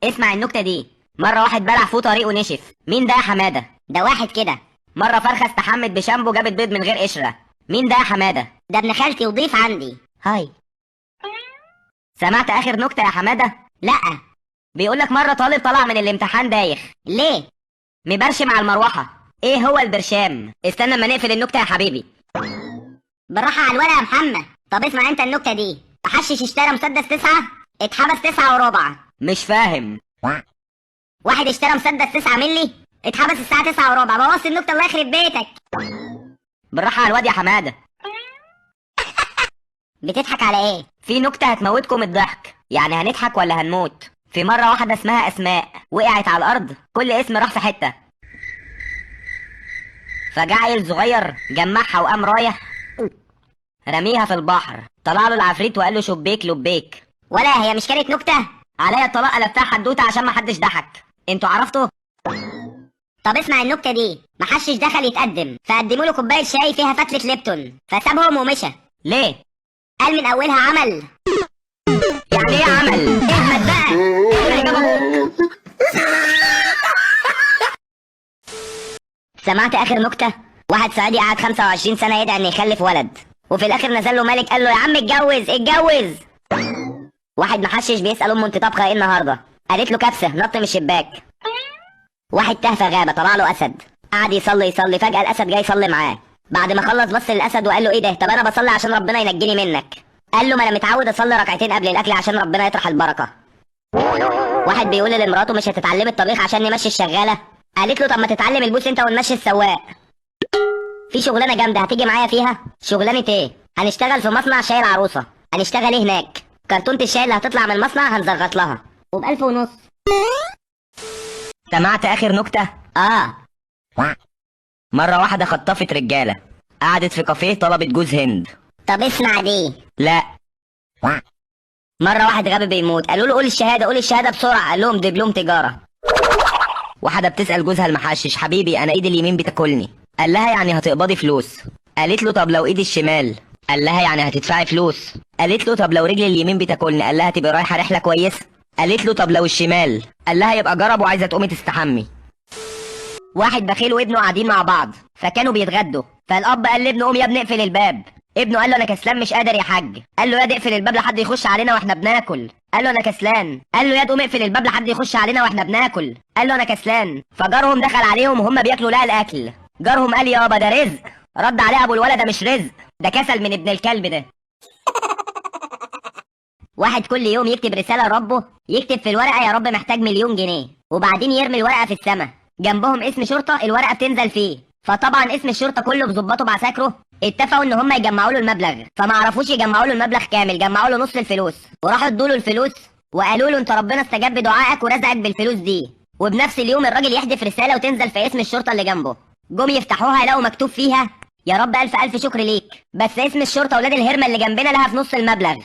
اسمع النكتة دي. مرة واحد بلع فوق طريقه نشف. مين ده يا حمادة؟ ده واحد كده. مرة فرخة استحمت بشامبو جابت بيض من غير قشرة. مين ده يا حمادة؟ ده ابن خالتي وضيف عندي. هاي. سمعت آخر نكتة يا حمادة؟ لا. بيقولك مرة طالب طلع من الامتحان دايخ. ليه؟ مبرشم على المروحة. ايه هو البرشام؟ استنى اما نقفل النكتة يا حبيبي. بالراحة على الورق يا محمد. طب اسمع انت النكتة دي. محشش اشترى مسدس 9، اتحبس 9 وربع. مش فاهم. واحد اشترى مسدس 9 ملي، اتحبس الساعة 9 وربع. بوظت النكتة الله يخرب بيتك. بالراحة على الواد يا حمادة. بتضحك على ايه؟ في نكتة هتموتكم الضحك. يعني هنضحك ولا هنموت؟ في مرة واحدة اسمها أسماء وقعت على الأرض، كل اسم راح في حتة. فجاء عيل صغير جمعها وقام رايح رميها في البحر. طلع له العفريت وقال له شبيك لبيك. ولا هي مش كانت نكتة؟ عليا الطلاق قلبتها حدوته عشان ما حدش ضحك. انتوا عرفتوا؟ طب اسمع النكتة دي. محشش دخل يتقدم، فقدموا له كوباية شاي فيها فتلة ليبتون، فسابهم ومشى. ليه؟ قال من أولها عمل. يعني ايه عمل؟ احمد بقى. سمعت آخر نكتة؟ واحد سعودي قعد 25 سنة يدعي إن يخلف ولد، وفي الآخر نزل له ملك قال له يا عم اتجوز اتجوز. واحد محشش بيسأل أمه أنت طبخة إيه النهاردة؟ قالت له كبسة، نط من الشباك. واحد تاه في غابة، طلع له أسد، قعد يصلي يصلي، فجأة الأسد جاي يصلي معاه. بعد ما خلص بص للأسد وقال له إيه ده؟ طب أنا بصلي عشان ربنا ينجيني منك. قال له ما أنا متعود أصلي ركعتين قبل الأكل عشان ربنا يطرح البركة. واحد بيقول لمراته مش هتتعلمي الطبيخ عشان نمشي الشغالة؟ قالت له طب ما تتعلم البوس أنت ونمشي السواق. في شغلانة جامدة هتيجي معايا فيها؟ شغلانة إيه؟ هنشتغل في مصنع شاي العروسة. هنشتغل إيه هناك؟ كرتونة الشاي اللي هتطلع من المصنع هنزغط لها، وب1500. سمعت آخر نكتة؟ مرة واحدة خطفت رجالة، قعدت في كافيه طلبت جوز هند. طب اسمع دي. لا. مرة واحد غبي بيموت، قالوا له قول الشهادة قول الشهادة بسرعة، قال لهم دبلوم تجارة. واحدة بتسأل جوزها المحشش حبيبي أنا إيدي اليمين بتاكلني، قال لها يعني هتقبضي فلوس. قالت له طب لو إيدي الشمال؟ قال لها يعني هتدفعي فلوس. قالت له طب لو رجلي اليمين بتاكلني؟ قال لها تبقى رايحة رحلة كويسة. قالت له طب لو الشمال؟ قال لها يبقى جرب وعايزة تقومي تستحمي. واحد بخيل وابنه قاعدين مع بعض، فكانوا بيتغدوا، فالأب قال لابنه قوم يا ابني اقفل الباب. ابنه قال له انا كسلان مش قادر يا حاج. قال له يا اقفل الباب لحد يخش علينا واحنا بناكل. قال له انا كسلان. قال له يا قوم اقفل الباب لحد يخش علينا واحنا بناكل. قال له انا كسلان. فجارهم دخل عليهم وهم بياكلوا لقى الاكل. جارهم قال يابا ده رزق. رد عليه ابو الولد ده مش رزق، ده كسل من ابن الكلب ده. واحد كل يوم يكتب رسالة لربه، يكتب في الورقة يا رب محتاج 1,000,000 جنيه، وبعدين يرمي الورقة في السماء، جنبهم اسم شرطة الورقة بتنزل فيه. فطبعا اسم الشرطة كله بظباطه بعساكره اتفقوا ان هم يجمعوا له المبلغ، فما عرفوش يجمعوا له المبلغ كامل، جمعوا له نص الفلوس، وراحوا ادوا له الفلوس وقالوا له انت ربنا استجاب بدعائك ورزقك بالفلوس دي. وبنفس اليوم الراجل يحذف رسالة وتنزل في اسم الشرطة اللي جنبه. جم يفتحوها يلاقوا مكتوب فيها يا رب الف الف شكر ليك، بس اسم الشرطة ولاد الهرمة اللي جنبنا لها في نص المبلغ.